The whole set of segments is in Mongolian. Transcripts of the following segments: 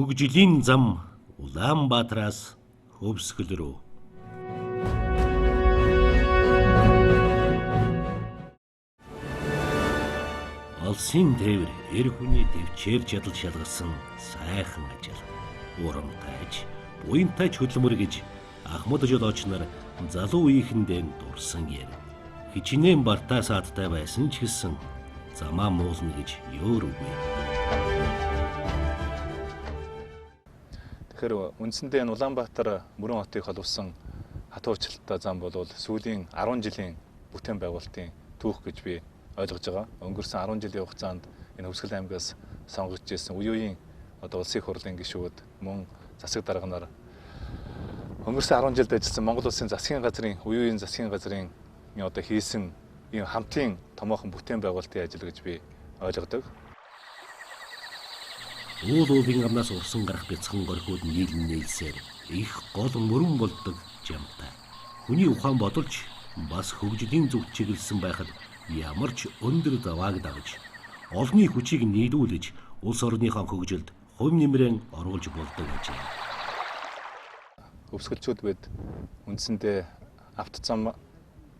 Хөгжлийн зам Улаанбаатараас Хөвсгөл рүү. Олсын тээвэр эр хүний төвчээр чадал шалгасан сайхан ажил. Урамтайж, буянтайж хөдөлмөр гэж Ахмад жолооч нар залуу үеийнхэндээ дурсан яв. Хичнээн бартаа саадтай байсан ч гэсэн замаа муулна гэж ёоргүй. Тэгэхээр үндсэндээ энэ Улаанбаатар мөрөн хотыг холбосон хатуу уучлалтай зам бол сүүлийн 10 жилийн бүтээн байгуулалтын түүх гэж би ойлгож байгаа. Өнгөрсөн 10 жилийн хугацаанд энэ Хөвсгөл аймгаас сонгогдож ирсэн үеийн улсын их хурлын гишүүд мөн засаг дарга нар өнгөрсөн 10 жилд ажилласан Монгол улсын засгийн газрын үеийн засгийн газрын хийсэн ийм хамтын томоохон бүтээн байгуулалтын ажил гэж би ойлгодог. Уулын амнаас урсан гарах бяцхан горхиуд нийлсээр их гол мөрөн болдог жамтай. Хүний ухаан бодолж бас хөгжлийн зүгт чиглэсэн байхад ямар ч өндөр завааг дагаж олонний хүчийг нийлүүлж улс орныхоо хөгжилд хувь нэмрээ оруулж болдог гэж. Хөвсгөлчүүд бид үндсэндээ автозам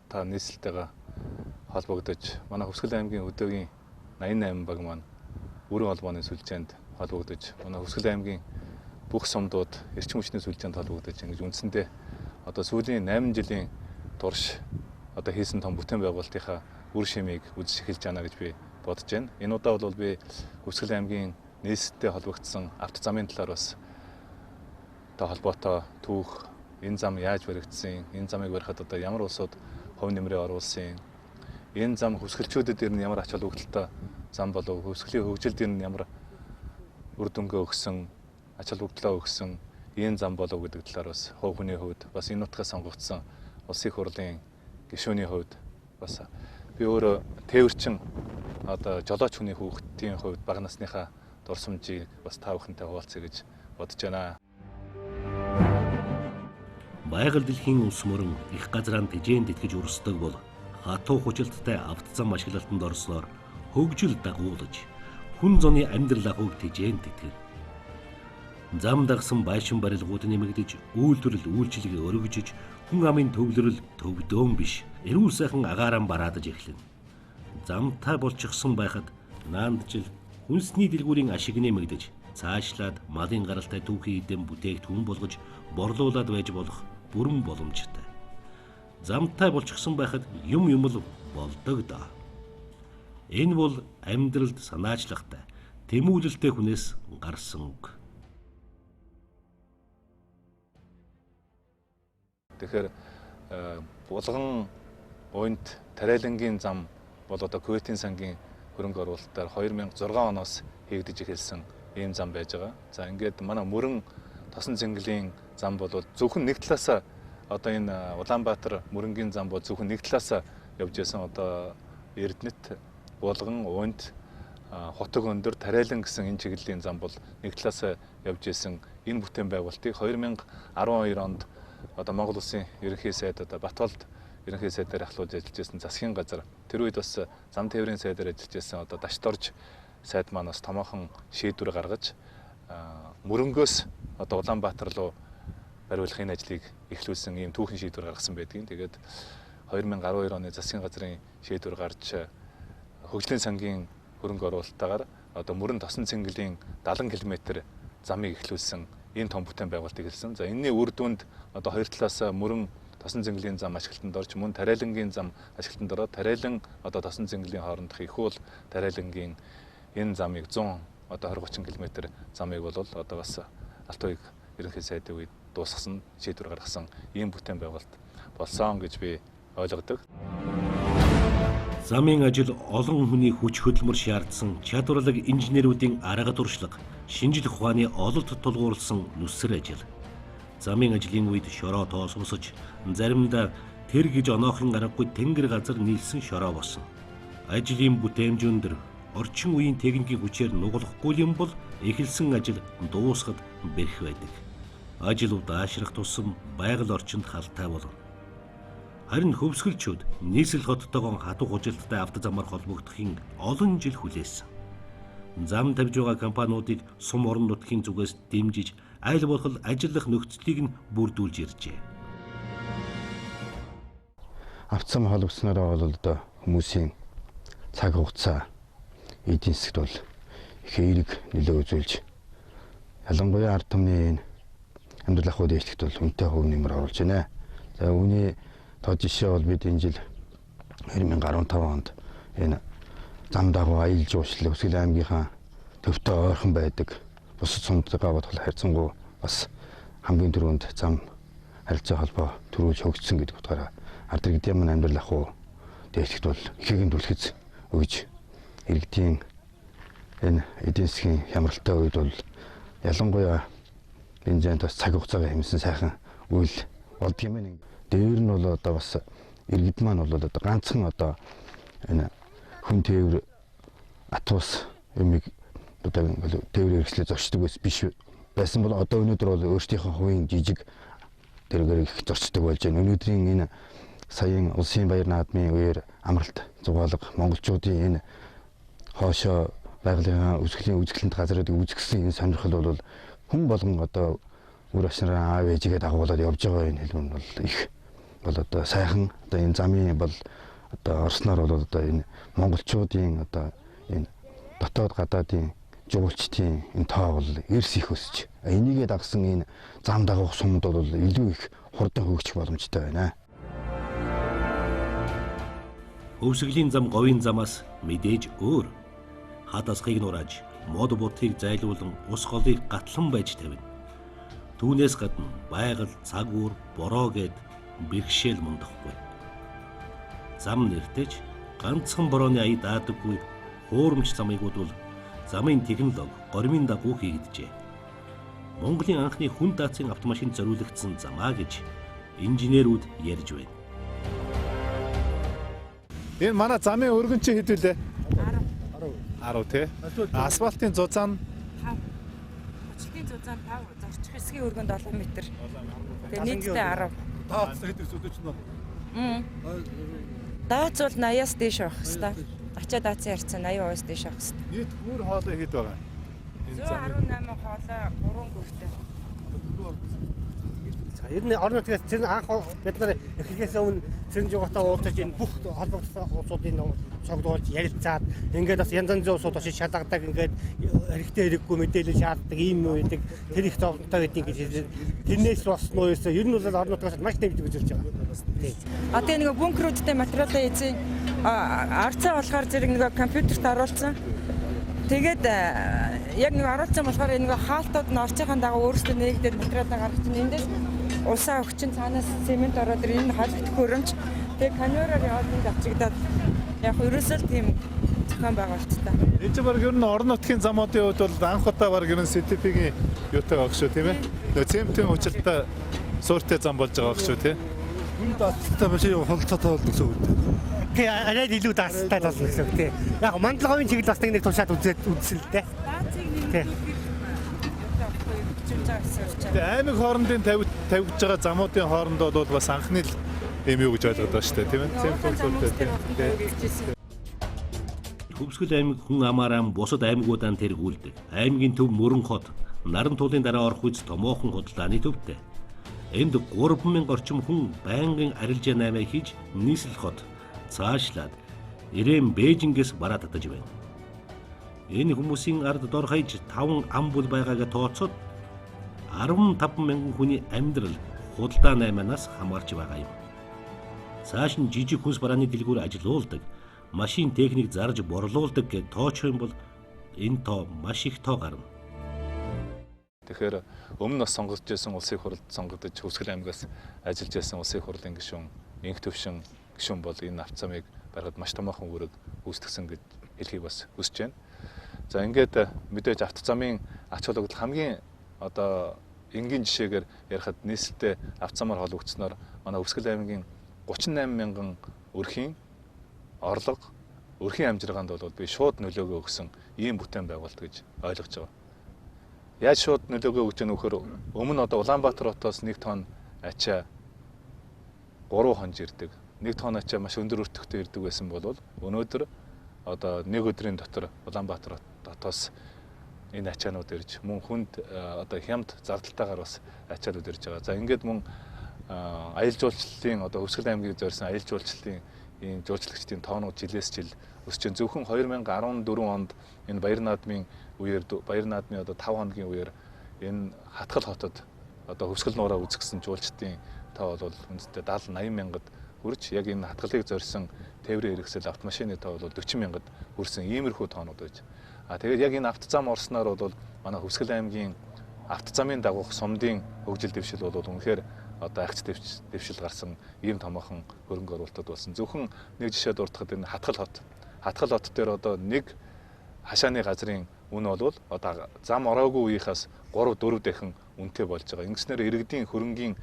та нийслэлтэйгээ холбогдож манай Хөвсгөл аймгийн өдөөгийн 88 баг маань өрийн холбооны сүлжээнд холбогдож манай Хөвсгөл аймгийн бүх сумдууд эрчим хүчний сүлжээнд холбогдож ингэж үндсэндээ сүүлийн 8 жилийн турш хийсэн том бүтээн байгуулалтынхаа үр шимийг үзэж эхэлж байна гэж би бодож байна. Энэ удаа бол би Хөвсгөл аймгийн нийслэлтэй холбогдсон автозамын талаар бас холбоотой түүх, энэ зам яаж баригдсан, энэ замыг барихад ямар улсууд хувь нэмрээ оруулсан, энэ зам хөвсгөлчүүдэд ер нь ямар ач холбогдолтой зам болов, хөвсгөлийн хөгжилд ер нь ямар үр дүнгээ өгсөн, ач холбогдлоо өгсөн энэ зам болов гэдэг талаар бас хувь хүний хувьд бас энэ нутгаас сонгогдсон улсын их хурлын гишүүний хувьд бас би өөрөө тээвэрчин жолооч хүний хүүхдийн хувьд бага насныхаа дурсамжийг бас та бүхэнтэй хуваалцъя гэж бодож байна. Байгаль дэлхийн улс мөрөн их газраа тэжээнд итгэж урсдаг бол хатуу хүчилттэй автозам ашиглалтанд орсноор хөгжил дагуулж хүн зуны амьдрал ахуйг тэжээнд итгэв. Зам дагсан байшин барилгууд нэмэгдэж үйлдвэрлэл үйлчилгээ өргөжж хүн амын төвлөрөл төвдөөн биш эрүүл сайхан агааран бараадаж эхлэв. Замтай болчихсон байхад наандчил хүнсний дэлгүүрийн ашиг нэмэгдэж цаашлаад малын гаралтай түүхийн эдэм бүтээгдэхүүн болгож борлуулад байж болох бүрэн боломжтой. Замтай болчихсон байхад юм л болдог доо. Энэ бол амьдралд санаачлагтай, тэмүүлэлтэй хүнээс гарсан үг. Тэгэхээр булган уйнт тариалангийн зам бол Кувейтийн сангийн хөрөнгө оруулалтаар 2006 оноос хийгдэж эхэлсэн ийм зам байж байгаа. За ингээд манай мөрөн тосон цэнгэлийн зам бол зөвхөн нэг талаасаа энэ Улаанбаатар мөрөнгийн зам бол зөвхөн нэг талаасаа явж байсан Эрдэнэт, булган, уйнт, хотог өндөр, тариалан гэсэн энэ чиглэлийн зам бол нэг талаасаа явж байсан энэ бүтээн байгуулалтыг 2012 онд Монгол улсын ерөнхий сайд Батболд ерөнхий сайдаар ахлуулж ажиллаж байсан засгийн газар тэр үед бас зам тээврийн сайдаар ажиллаж байсан Дашторж сайд маань бас томоохон шийдвэр гаргаж мөрөнгөөс Улаанбаатар руу бариулах энэ ажлыг эхлүүлсэн ийм түүхэн шийдвэр гаргасан байдгийг. Тэгээд 2012 оны засгийн газрын шийдвэр гарч хөгжлийн сангийн хөрөнгө оруулалтаагаар мөрөн тосон цэнгэлийн 70 км замыг эхлүүлсэн энэ том бүтээн байгуулалтыг хэлсэн. За энэний үр дүнд хоёр талаас мөрөн тосон цэнгэлийн зам ашиглалтанд орж мөн тариалангийн зам ашиглалтанд ороод тариалан тосон цэнгэлийн хоорондох их уул тариалангийн энэ замыг 120-30 км замыг бол бас Алтууг ерөнхий сайдын үед дуусгасан шийдвэр гаргасан ийм бүтээн байгуулалт болсон гэж би ойлгодог. Замын ажил олон хүний хүч хөдөлмөр шаардсан чадварлаг инженерүүдийн арга туршлага, шинжлэх ухааны ололт тулгуурласан нүсэр ажил. Замын ажлын үед шороо тоосгосож, заримдаа тэр гэж оноохон аргагүй тэнгэр газар нийлсэн шороо босон. Ажлын бүтээмж өндөр, орчин үеийн техникийн хүчээр нугалахгүй юм бол эхэлсэн ажил дуусахад бэрх байдаг. Ажил удаашрах тусам байгаль орчинд халтай болно. Харин хөвсгөлчүүд нийслэл хоттойгоо хатуу хужилттай автозамаар холбогдохын олон жил хүлээсэн. зам тавьж байгаа компаниудыг сум орон нутгийн зүгээс дэмжиж аль болох ажиллах нөхцөлийг нь бүрдүүлж иржээ. Автсан холбоснороо бол одоо хүмүүсийн цаг хугацаа эдийн засгт бол их эерэг нөлөө үзүүлж ялангуяа ард түмний амьдрал ахуйд ээлжлэхэд бол үнэтэй хөв нэмэр оруулж байна. За үүний тод жишээ бол бид энэ жил 2015 онд энэ зам дагуу аялал жуулчлал Өсгөл аймгийнхаа төвтэй ойрхон байдаг бусад сумдгаа бодвол харьцангуй бас хамгийн түрүүнд зам харилцаа холбоо төрүүлж хөгжсөн гэдэг утгаараа ард иргэдийн маань амьдрал ахуй дэвшигт бол ихээгийн түлхэц өгж иргэдийн энэ эдийн засгийн хямралтай үед бол ялангуяа энэ зэнд бас цаг хугацаагаа хэмнэсэн сайхан үйл болдго юм байна. Дээр нь бол одоо бас иргэд маань бол одоо ганцхан одоо энэ хүн тээвэр атус юмыг одоо тээвэр хэрэгслээ зорчдог биш байсан бол одоо өнөөдөр бол өөрсдийнхөө хувийн жижиг тэргээр их зорчдог болж байна. Өнөөдрийн энэ саяын улсын баяр наадмын үеэр амралт зугаалга монголчуудын энэ хоошоо байгалийн үзэсгэлэнт газруудыг үзэсгэлэн энэ сонирхол бол хүн болгон одоо үр ашнараа аав ээжигээ дагуулад явж байгаа энэ хэлбэр бол их бол одоо сайхан одоо энэ замын бол одоо орсноор бол одоо энэ монголчуудын одоо энэ дотоод гадаадын жуулчдын энэ тоо бол эрс их өсөж энийгээ дагсан энэ зам дагах сумд бол илүү их хурдан хөгжих боломжтой байна. Өвсгөлийн зам говийн замаас мэдээж өөр. Хад асхыг нурааж, мод бутгийг зайлуулан ус голыг гатлан байж тавина. Түүнээс гадна байгаль, цаг үр, бороо гэд бэрхшээл мундахгүй. Зам нэртэйч ганцхан борооны ая даадаггүй хуурамч замыгууд бол замын технологи горимын дагуу хийгджээ. Монголын анхны хүн даацын автомашинд зориулагдсан замаа гэж инженерүүд ярьж байна. Энэ манай замын өргөн чи хэд вүлээ? 10 тий. Асфальтын зузаан 5. Өчтгийн зузаан 5, зорчих хэсгийн өргөн 7 м. Тэгээ нийтдээ 10. Таац хэд өсөж чинь. Даац бол 80-аас дээш авах хэвээр. Ачаа даацын харьцаа 80% дээш авах хэвээр. нийт бүр хоолой хэд байгаа? 118 хоолой 3 гүртэй. Ер нь орон нутгаас тэр анх бид нар эхлээс өмнө цэрэн жиготаа уулзаж энэ бүх холбогдсон улсуудын цогдуулж ярилцаад ингээд бас янз янзын улсууд очиж шалгадаг ингээд хэрэгтэй хэрэггүй мэдээлэл шаарддаг ийм юу гэдэг тэр их зовлонтой гэдэг гэж тэрнээс бас нууясаа ер нь бол орон нутгаас маш нэмж үзүүлж байгаа. Одоо нэг бункерүүдтэй материалаа эзэн арцаа болохоор зэрэг нэг компьютерт оруулсан. Тэгээд яг нэг оруулсан болохоор энэ хаалтууд нь орцынхаа дагуу өөрсдөө нэгдээд материалаа гаргаж чинь эндээс улсаа өгчин цаанаас цемент ороод энэ халдах хөрөмж тэгээд камераар яваад ингэ авчигдаад яг ерөөсөө тийм зохион байгуулалттай. Энэ ч баг ер нь орон нутгийн замуудын хувьд бол анх удаа баг ер нь CTP-ийн юутай баг шүү тийм ээ. Тэгээ цементийн учиртай суурьтай зам болж байгаа баг шүү тийм. Хүн даацтай маш их хонцоотой бол гэсэн үг. Тэгээ арай илүү даацтай бол гэсэн үг тий. Яг мандлагын чиглэл бас нэг тушаад үзсэн л дээ. Даацыг Тэгээ аймаг хоорондын тавьж байгаа замуудын хооронд бол бас анхны л юм юу гэж ойлгоод байгаа шүү дээ тийм ээ. Цемент суурьтай тийм. Өвсгөл аймаг хүн амааран бусад аймагуудаа тэргүүлдэг. Аймгийн төв мөрөн хот, наран туулын дараа орох үз томоохон худалдааны төвтэй. Энд 3000 орчим хүн байнгын арилжаа наймаа хийж нийслэл хот цаашлаад ирээн Бээжингээс бараа татаж байна. Энэ хүмүүсийн ард дор хаяж 5 ам бүл байгаагаа тооцоод 15,000 хүний амьдрал худалдаа наймаанаас хамаарч байгаа юм. Цааш нь жижиг хүнс барааны дэлгүүр ажиллаулдаг, машин техник зарж борлуулдаг гэж тооцох юм бол энэ тоо маш их тоо гарна. Тэгэхээр өмнө бас сонгогдож байсан улсын хурлд сонгогдож Өвсгөл аймгаас ажиллаж байсан улсын хурлын гишүүн, инх төвшин гишүүн бол энэ авцамыг барихад маш томоохон үүрэг үүсгэсэн гэж хэлхийг бас хүсэж байна. За ингээд мэдээж автозамын ач холбогдол хамгийн одоо энгийн жишээгээр ярихад нийслэлтэй автозамаар холбогдсноор манай Өвсгөл аймгийн 38 мянган өрхийн орлого, өрхийн амжиргаанд бол би шууд нөлөөгөө өгсөн ийм бүтээн байгуулалт гэж ойлгож байгаа. Яаж шууд нөлөөгөө өгч яах вэ гэхээр өмнө одоо Улаанбаатар хотоос 1 тонн ачаа 3 хонж ирдэг. 1 тонн ачаа маш өндөр өртөгтэй ирдэг байсан бол өнөөдөр одоо 1 өдрийн дотор Улаанбаатар хотоос энэ ачаанууд ирж мөн хүнд одоо хямд зардалтайгаар бас ачаанууд ирж байгаа. За ингээд мөн аялал жуулчлалын одоо Өвсгөл аймгийг зорьсон аялал жуулчлалын ийм жуулчлагчдын тоонууд жилээс жил өсч чинь зөвхөн 2014 онд энэ Баяр наадмын одоо 5 хоногийн үеэр энэ Хатгал хотод одоо Өвсгөл нуураа үзэгсэн жуулчдын тоо бол үнэндээ 70-80 мянгад хүрч яг энэ хатгалыг зорьсон тээврийн хэрэгсэл автомашины тоо бол 40 мянгад хүрсэн иймэрхүү тоонууд байж. Тэгээд яг энэ автозам орсноор бол манай Өвсгөл аймгийн автозамын дагуух сумдын хөгжил дэвшил бол үнэхээр одоо агц дэвшил гарсан ийм томоохон хөрөнгө оруулалтад болсон. Зөвхөн нэг жишээ дурдахад энэ Хатгал хот дээр одоо нэг хашааны газрын үн бол одоо зам ороогүй үеийнхээс 3-4 дахин үнэтэй болж байгаа. Ингэснээр иргэдийн хөрөнгийн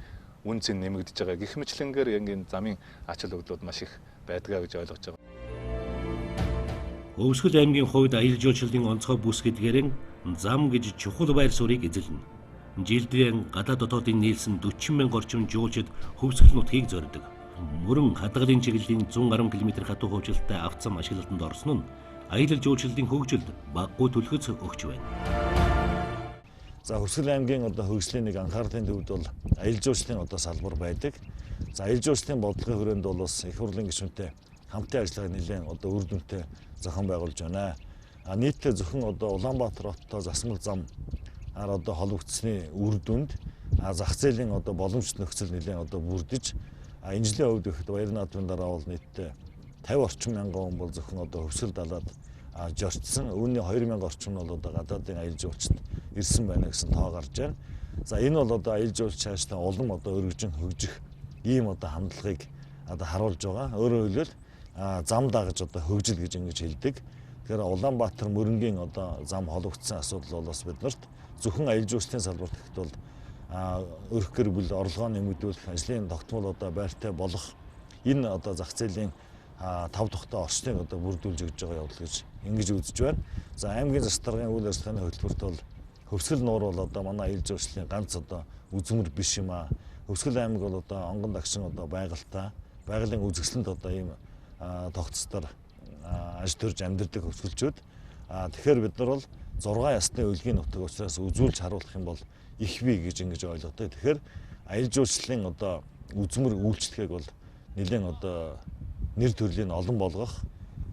үн цэн нэмэгдэж байгаа. Гэх мэтлэнгээр яг энэ замын ач холбогдлууд маш их байдгаа гэж ойлгож байгаа. Өвсгөл аймгийн хувьд аялал жуулчлалын онцгой бүс гэдгээр зам гэж чухал байр суурийг эзэлнэ. Жилдээ гадаад дотоодын нийлсэн 40 мянга орчим жуулчид Хөвсгөл нутгийг зоридог. Мөрөн хадгалын чиглэлийн 110 км хатуу хөвчлөлтэй автозам ашиглалтанд орсон нь аялал жуулчлалын хөгжилд баггүй түлхэц өгч байна. За Өвсгөл аймгийн одоо хөгжлийн нэг анхаарлын төвд бол аялал жуулчлалын одоо салбар байдаг. За аялал жуулчлалын бодлогын хүрээнд бол бас их хурлын гишүүнтэй хамтын ажиллагааг нэлээд одоо үр дүнтэй зохион байгуулж байна. Нийтдээ зөвхөн одоо Улаанбаатар хоттой засмал зам одоо холбогдсны үр дүнд зах зээлийн одоо боломжит нөхцөл нэлээд одоо бүрдэж энэ жилийн хувьд ихэд Баяр наадмын дараа бол нийтдээ 50 орчим мянган хүн бол зөвхөн одоо Өвсгөл далаад жорчсон. Үүний 2000 орчим нь бол одоо гадаадын аялал жуулчид ирсэн байна гэсэн тоо гарч байна. За энэ бол одоо аялал жуулч цаашдаа улам одоо өргөжин хөгжих ийм одоо хандлагыг одоо харуулж байгаа. Өөрөөр хэлбэл зам дагаж одоо хөгжил гэж ингэж хэлдэг. Тэгэхээр Улаанбаатар мөрөнгийн одоо зам холбогдсон асуудал бол бас биднэрт зөвхөн аялал жуулчлалын салбарт ихт бол өрх гэр бүл орлогоо нэмэгдүүлэх, ажлын тогтмол одоо байртай болох энэ одоо зах зээлийн 5 дахь орчныг одоо бүрдүүлж өгж байгаа явдал гэж ингэж үзэж байна. За аймгийн засаг даргын үйл ажиллагааны хөтөлбөрт бол Хөвсгөл нуур бол одоо манай аялал жуулчлалын ганц одоо үзмэр биш юм аа. Өвсгөл аймаг бол одоо онгон дагшин одоо байгальтай, байгалийн үзэсгэлэнт одоо ийм тогтцоор аж төрж амьдардаг хөвсгөлчүүд. Тэгэхээр бид нар бол 6 ясны өлгийн нутаг учраас үзүүлж харуулах юм бол их бий гэж ингэж ойлгодог. Тэгэхээр аялал жуулчлалын одоо үзмэр үйлчлэгийг бол нэлээд одоо нэр төрлийн олон болгох,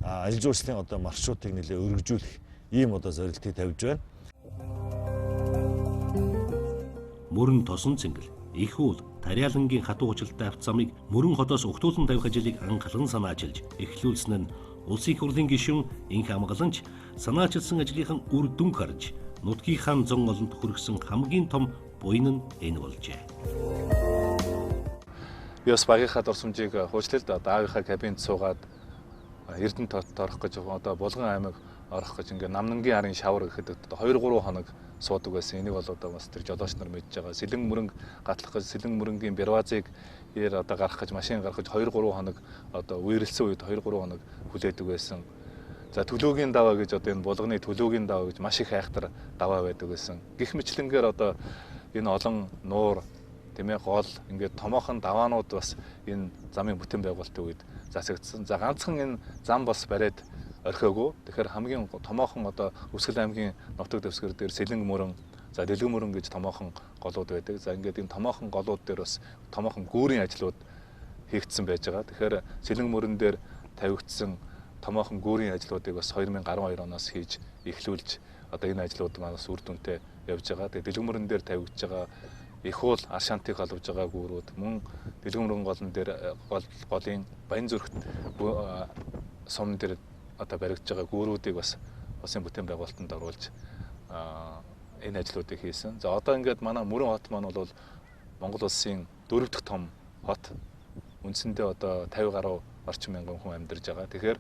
аялал жуулчлалын одоо маршрутыг нэлээд өргөжүүлэх ийм одоо зорилтыг тавьж байна. Мөрөн тосон цэнгэл, их уул, Тариалангийн хатуу хучилтай автозамыг мөрөн хотоос өгтүүлэн тавих ажлыг анхлан санаачилж эхлүүлсэн нь улсын их хурлын гишүүн Инх Амгаланч санаачилсан ажлынхан үр дүн харж нутгийнхаа зон олонд хүргэсэн хамгийн том буян нь энэ болжээ. Би бас багийнхаа дурсамжийг хуучлалд аавынхаа кабинд суугаад Эрдэнэ тот орох гэж одоо Булган аймаг орох гэж ингээ Намнангийн арын шавар гэхэд 2-3 хоног суудаг байсан. Энийг бол одоо бас тэр жолооч нар мэдж байгаа. Сэлэн мөрөнг гатлах гэж Сэлэн мөрөнгийн Бэрвазыг одоо гарах гэж машин гаргаж 2-3 хоног одоо үерэлсэн үед 2-3 хоног хүлээдэг байсан. За төлөөгийн даваа гэж одоо энэ Булганы төлөөгийн даваа гэж маш их айхтар даваа байдаг байсан. Гэх мэтлэнгээр одоо энэ олон нуур тэмээ гол ингээд томоохон даваанууд бас энэ замын бүтээн байгуулалтын үед засагдсан. За ганцхан энэ зам бас бариад орхиогүй. Тэгэхээр хамгийн томоохон одоо Өвсгөл аймгийн нутаг дэвсгэр дээр Сэлэн мөрөн, за Дэлгэн мөрөн гэж томоохон голууд байдаг. За ингээд энэ томоохон голууд дээр бас томоохон гүүрийн ажлууд хийгдсэн байж байгаа. Тэгэхээр Сэлэн мөрөн дээр тавигдсан томоохон гүүрийн ажлуудыг бас 2012 оноос хийж эхлүүлж одоо энэ ажлууд манаас үр дүнтэй явж байгаа. Тэгээ Дэлгэн мөрөн дээр тавигдж байгаа их уул Аршантыг холбож байгаа гүүрүүд мөн Дэлгэн мөрөн голн дээр голын Баян зүрхт сум дээр одоо баригдж байгаа гүүрүүдийг бас улсын бүтээн байгуулалтанд оруулж энэ ажлуудыг хийсэн. За одоо ингээд манай Мөрөн хот маань бол Монгол улсын 4 дахь том хот. Үндсэндээ одоо 50 гаруй орчим мянган хүн амьдарч байгаа. Тэгэхээр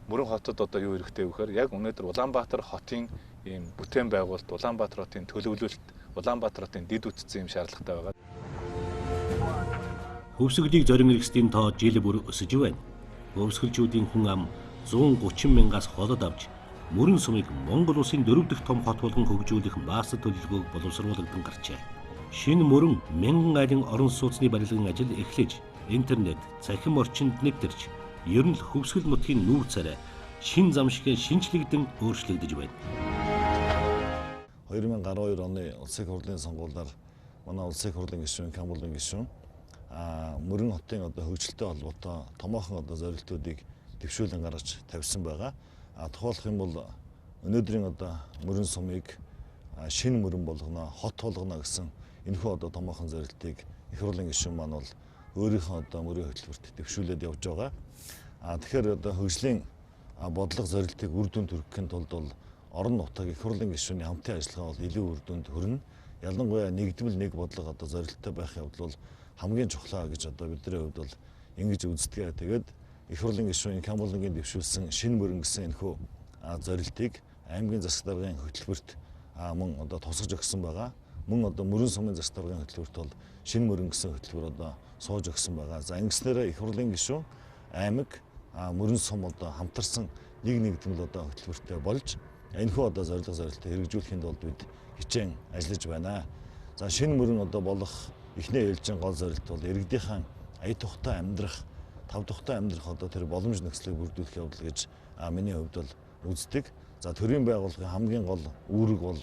Мөрөн хотод одоо юу хэрэгтэй вэ гэхээр яг өнөөдөр Улаанбаатар хотын ийм бүтээн байгуулалт, Улаанбаатар хотын төлөвлөлт, Улаанбаатар хотын дид үтцэн юм шаардлагатай байгаа. Хөвсгөлийг зорин иргэсдийн тоо жил бүр өсөж байна. Хөвсгөлчүүдийн хүн ам 130 мянгаас холод авч Мөрөн сумыг Монгол улсын 4 дахь том хот болгон хөгжүүлэх маастер төлөвлөгөөг боловсруулагдан гарчээ. Шинэ Мөрөн мянган айлын орон сууцны барилгын ажил эхлэж, интернет, цахим орчинд нэвтэрч, ер нь Хөвсгөл нутгийн нүүр царай шин зам шиг шинжлэгдэн өөрчлөгдөж байна. 2012 оны улсын хурлын сонгуулиар манай улсын хурлын гишүүн, Камбулын гишүүн Мөрөн хотын хөгжилтэй холбоотой томоохон зорилтуудыг дэвшүүлэн гаргаж тавьсан байгаа. Тухайлх юм бол өнөөдрийн Мөрөн сумыг шинэ мөрөн болгоно, хот болгоно гэсэн энэхүү томоохон зорилтыг их хурлын гишүүн маань бол өөрийнхөө мөрийн хөтөлбөрт дэвшүүлээд явж байгаа. Тэгэхээр хөгжлийн бодлого зорилтыг үр дүнд хүрэхин тулд бол орон нутаг их хурлын гишүүний хамтын ажиллагаа бол илүү үр дүнд хүрнэ. Ялангуяа нэгдмэл нэг бодлого зорилттой байх явдал бол хамгийн чухлаа гэж бидний хувьд бол ингэж үздэг. Тэгээд их хурлын гишүүн Камбулынгийн дэвшүүлсэн шинэ мөрөн гэсэн энэхүү зорилтыг аймгийн засаг даргын хөтөлбөрт мөн тусгаж өгсөн байгаа. Мөн Мөрөн сумын засаг даргын хөтөлбөрт бол шинэ мөрөн гэсэн хөтөлбөр сууж өгсөн байгаа. За ингэснээр их хурлын гишүүн аймаг Мөрөн сум хамтарсан нэг нэгдмэл хөтөлбөртэй болж энэхүү зорилтыг хэрэгжүүлэхэд бол бид хичээн ажиллаж байна. За шинэ мөрөн болох эхний ээлжийн гол зорилт бол иргэдийнхэн ая тухтай амьдрах, тав тухтай амьдрах тэр боломж нөхцөлийг бүрдүүлэх явдал гэж миний хувьд бол үздэг. За төрийн байгууллагын хамгийн гол үүрэг бол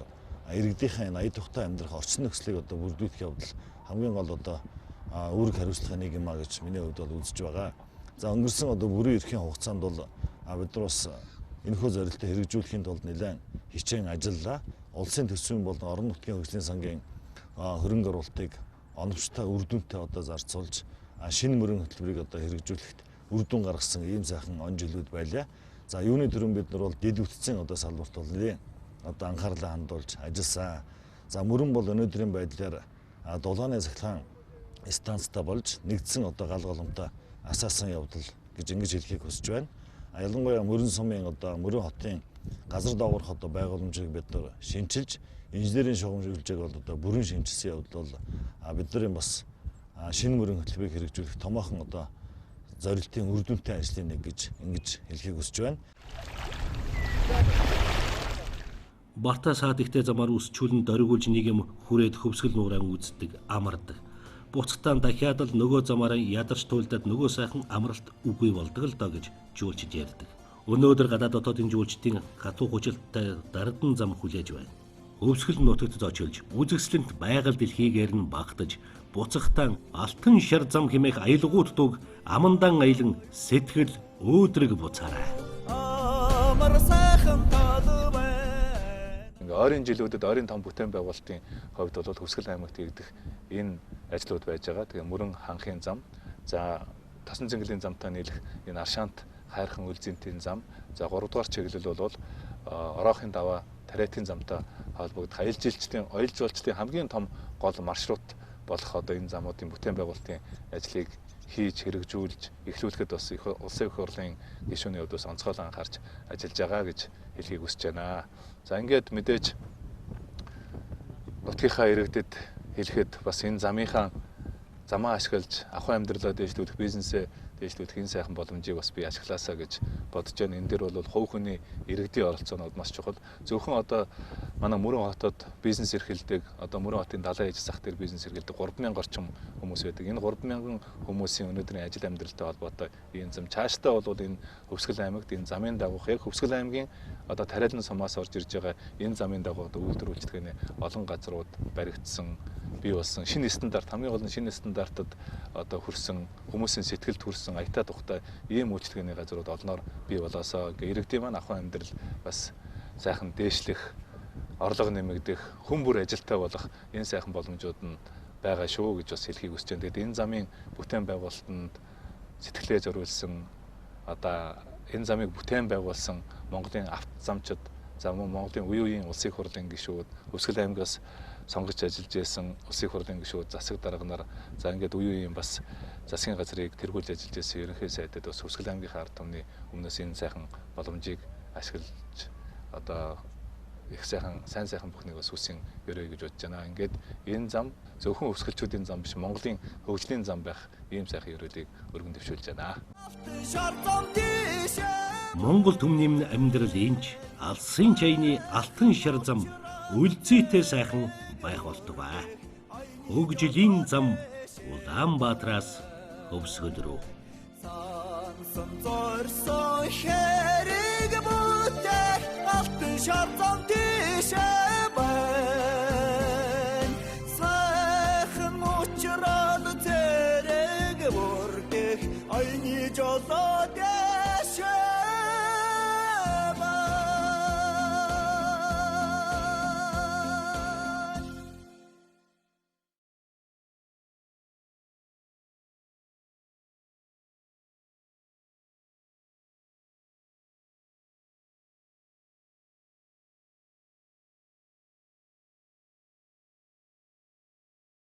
иргэдийнхэн ая тухтай амьдрах орчин нөхцөлийг бүрдүүлэх явдал хамгийн гол үүрэг хариуцлагын нэг юм а гэж миний хувьд бол үзэж байгаа. За өнгөрсөн бүрэн эрхийн хугацаанд бол бид нар бас энэхүү зорилтыг хэрэгжүүлэхийн тулд нэлээд хичээн ажиллалаа. Улсын төсвийн болон орон нутгийн хөгжлийн сангийн хөрөнгө оруулалтыг оновчтой үр дүнтэй зарцуулж шинэ мөрөн хөтөлбөрийг хэрэгжүүлэхэд үр дүн гаргасан ийм сайхан он жилүүд байлаа. За юуны төрөн бид нар бол дэд үтцийн салбарт бол нэлээд анхаарлаа хандуулж ажилласан. За мөрөн бол өнөөдрийн байдлаар дулааны цахилгаан станцтай болж нэгдсэн гал голомтой асаасан явдал гэж ингэж хэлхийг хүсэж байна. Ялангуяа Мөрөн сумын Мөрөн хотын газар доогоорх байгууламжийг бид нар шинчилж, инженерийн шугамжуулжийг бол бүрэн шинжилсэн явдал бол бидний бас шинэ мөрөн хөтөлбөрийг хэрэгжүүлэх томоохон зорилтын үр дүнтэй ажлын нэг гэж ингэж хэлхийг хүсэж байна. Барта саад ихтэй замаар үсчүүлэн дөргүүлж нэг юм хүрээд хөвсгөл нуураа үздэг, амардаг. Буцтаан дахиад л нөгөө замаараа ядарч туйлдаад нөгөө сайхан амралт үгүй болдог л доо гэж жуулчид ярьдаг. Өнөөдөр гадаад дотоодын жуулчдын хатуу хужилттай дардан зам хүлээж байна. Өвсгөл нутагт зочилж, үзэсгэлэнт байгаль дэлхийгээр нь багтаж, буцахтаа алтан шар зам хэмээх аялгууд дуг амандан аялан сэтгэл өөдрөг буцаарай. Ойрын жилүүдэд ойрын том бүтээн байгуулалтын хувьд бол Хөвсгөл аймагт хийгдэх энэ ажлууд байж байгаа. Тэгээ Мөрөн ханхын зам, за Тосон зингэлийн замтай нийлэх энэ Аршаант хайрхан үлзийнтийн зам, за 3 дугаар чиглэл бол Ороохын даваа Тариатын замтай холбогдох аялал жуулчдын хамгийн том гол маршрут болох энэ замуудын бүтээн байгуулалтын ажлыг хийж хэрэгжүүлж эхлүүлэхэд бас улсын их хурлын гишүүний хувьд бас онцгойлон анхаарч ажиллаж байгаа гэж хэлхийг хүсэж байна. За ингээд мэдээж нутгийнхаа иргэдэд хэлэхэд бас энэ замаа ашиглаж ахуй амьдралаа дэвшлүүлэх, бизнесээ дэвшлүүлэх энэ сайхан боломжийг бас би ашиглаасаа гэж бодож байна. Энэ дээр бол хувь хүний иргэдийн оролцоонууд маш чухал. Зөвхөн манай Мөрөн хотод бизнес эрхэлдэг, Мөрөн хотын далайн ээж зах дээр бизнес эрхэлдэг 3000 орчим хүмүүс байдаг. Энэ 3000 хүмүүсийн өнөөдрийн ажил амьдралтай холбоотой энэ зам цаашдаа бол энэ Хөвсгөл аймагт энэ замын дагуух яг Хөвсгөл аймгийн Тариалан сумаас орж ирж байгаа энэ замын дагуу үйлдвэрлэгдэхний олон газрууд баригдсан, бий болсон шинэ стандарт, хамгийн гол нь шинэ стандартад хүрсэн, хүмүүсийн сэтгэлд хүрсэн аятаа тухтай ийм үйлчлэгээний газрууд олноор бий болоосоо иргэдийн маань ахуй амьдрал бас сайхан дээшлэх, орлого нэмэгдэх, хүн бүр ажилтай болох энэ сайхан боломжууд нь байгаа шүү гэж бас хэлхийг хүсэж байна. Тэгээд энэ замын бүтээн байгуулалтанд сэтгэлээ зориулсан энэ замыг бүтээн байгуулсан Монголын автозамчид, за Монголын үеийн улсын хурлын гишүүд, Хөвсгөл аймгаас сонгож ажиллаж байсан улсын хурлын гишүүд, засаг дарганаар за ингээд үеийн бас засгийн газрыг тэргүүлж ажиллаж байсан ерөнхий сайдад бас Хөвсгөл аймгийнхаа ард түмний өмнөөс энэ сайхан боломжийг ашиглаж их сайн бүхнийг бас үсэн өрөө гэж бодож байна. Ингээд энэ зам зөвхөн өвсгөлчүүдийн зам биш, Монголын хөгжлийн зам байх ийм сайхан өрөөлийг өргөн дэвшүүлж байна. Монгол түмний амьдрал инж алсын чайны алтан шар зам үлзийтэй сайхан байх болдог ба. Хөгжлийн зам Улаанбаатараас Өвсгөл рүү. Сансан зорсон хэрэг бүтээх алтан шавцан тийшээ байна. Сайхан учрал зэрэг бүрдэх аяны жолоо дэшээ